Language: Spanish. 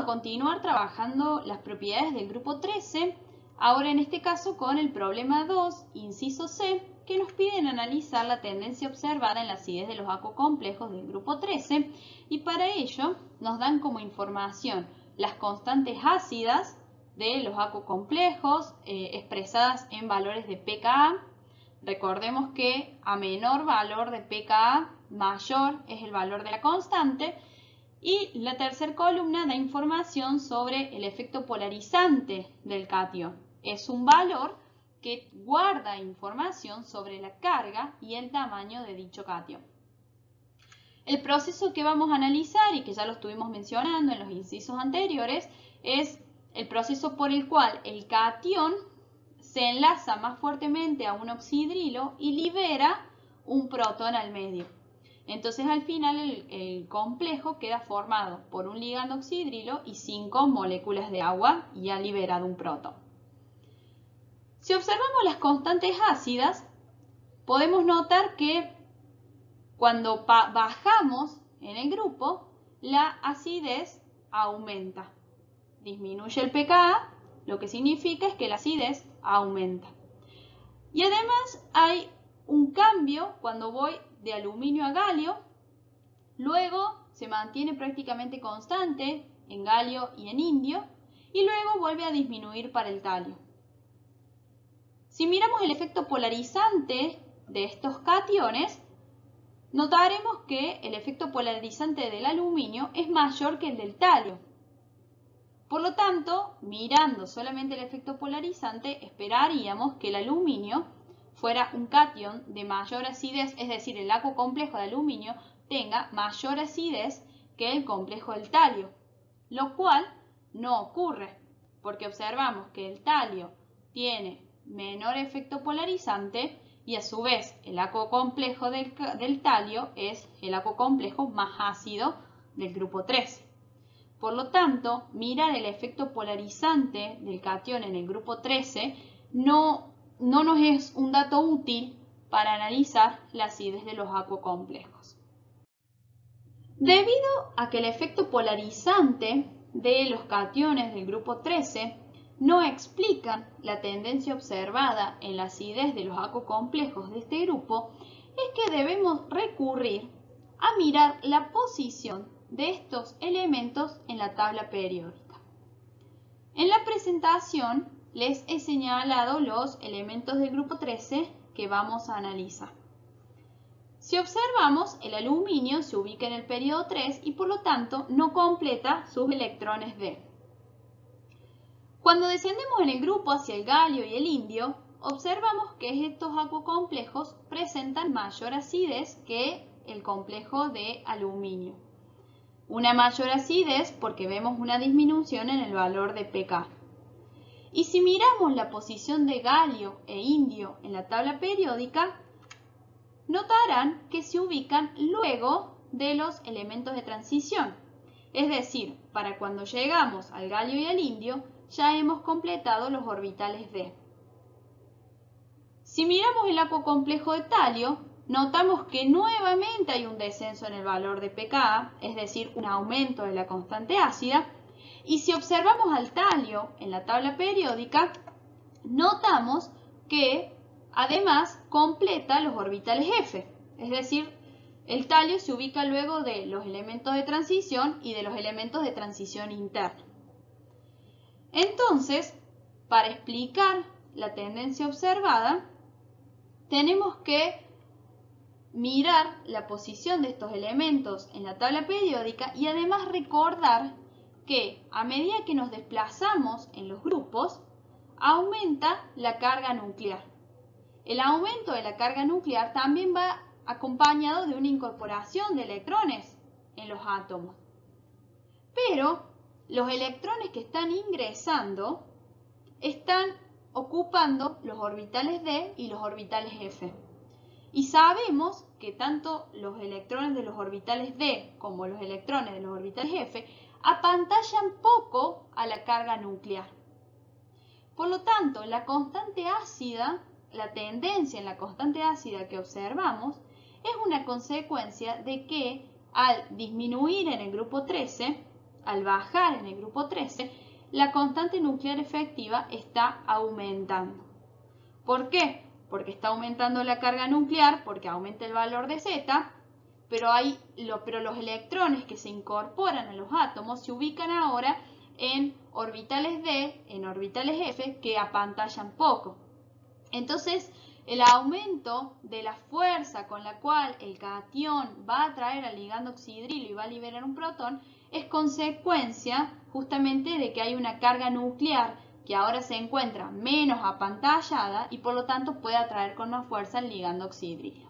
a continuar trabajando las propiedades del grupo 13, ahora en este caso con el problema 2, inciso C, que nos piden analizar la tendencia observada en la acidez de los aquocomplejos del grupo 13 y para ello nos dan como información las constantes ácidas de los aquocomplejos expresadas en valores de pKa. Recordemos que a menor valor de pKa, mayor es el valor de la constante. Y la tercera columna da información sobre el efecto polarizante del catión. Es un valor que guarda información sobre la carga y el tamaño de dicho catión. El proceso que vamos a analizar y que ya lo estuvimos mencionando en los incisos anteriores es el proceso por el cual el catión se enlaza más fuertemente a un oxidrilo y libera un protón al medio. Entonces al final el complejo queda formado por un ligando oxidrilo y 5 moléculas de agua y ha liberado un protón. Si observamos las constantes ácidas, podemos notar que cuando bajamos en el grupo, la acidez aumenta. Disminuye el pKa, lo que significa es que la acidez aumenta. Y además hay un cambio cuando voy de aluminio a galio, luego se mantiene prácticamente constante en galio y en indio, y luego vuelve a disminuir para el talio. Si miramos el efecto polarizante de estos cationes, notaremos que el efecto polarizante del aluminio es mayor que el del talio. Por lo tanto, mirando solamente el efecto polarizante, esperaríamos que el aluminio fuera un catión de mayor acidez, es decir, el aquocomplejo de aluminio tenga mayor acidez que el complejo del talio, lo cual no ocurre, porque observamos que el talio tiene menor efecto polarizante y a su vez el aquocomplejo del talio es el aquocomplejo más ácido del grupo 13. Por lo tanto, mirar el efecto polarizante del catión en el grupo 13 no nos es un dato útil para analizar la acidez de los aquocomplejos. Debido a que el efecto polarizante de los cationes del grupo 13 no explican la tendencia observada en la acidez de los aquocomplejos de este grupo, es que debemos recurrir a mirar la posición de estos elementos en la tabla periódica. En la presentación les he señalado los elementos del grupo 13 que vamos a analizar. Si observamos, el aluminio se ubica en el periodo 3 y por lo tanto no completa sus electrones D. Cuando descendemos en el grupo hacia el galio y el indio, observamos que estos aquocomplejos presentan mayor acidez que el complejo de aluminio. Una mayor acidez porque vemos una disminución en el valor de pK. Y si miramos la posición de galio e indio en la tabla periódica, notarán que se ubican luego de los elementos de transición. Es decir, para cuando llegamos al galio y al indio, ya hemos completado los orbitales D. Si miramos el aquocomplejo de talio, notamos que nuevamente hay un descenso en el valor de pKa, es decir, un aumento de la constante ácida. Y si observamos al talio en la tabla periódica, notamos que además completa los orbitales F, es decir, el talio se ubica luego de los elementos de transición y de los elementos de transición interna. Entonces, para explicar la tendencia observada, tenemos que mirar la posición de estos elementos en la tabla periódica y además recordar que a medida que nos desplazamos en los grupos, aumenta la carga nuclear. El aumento de la carga nuclear también va acompañado de una incorporación de electrones en los átomos. Pero los electrones que están ingresando están ocupando los orbitales D y los orbitales F. Y sabemos que tanto los electrones de los orbitales D como los electrones de los orbitales F apantallan poco a la carga nuclear. Por lo tanto, la constante ácida, la tendencia en la constante ácida que observamos es una consecuencia de que al disminuir en el grupo 13, al bajar en el grupo 13, la constante nuclear efectiva está aumentando. ¿Por qué? Porque está aumentando la carga nuclear, porque aumenta el valor de Z, pero los electrones que se incorporan a los átomos se ubican ahora en orbitales D, en orbitales F, que apantallan poco. Entonces, el aumento de la fuerza con la cual el catión va a atraer al ligando oxidrilo y va a liberar un protón es consecuencia justamente de que hay una carga nuclear que ahora se encuentra menos apantallada y por lo tanto puede atraer con más fuerza el ligando oxidrilo.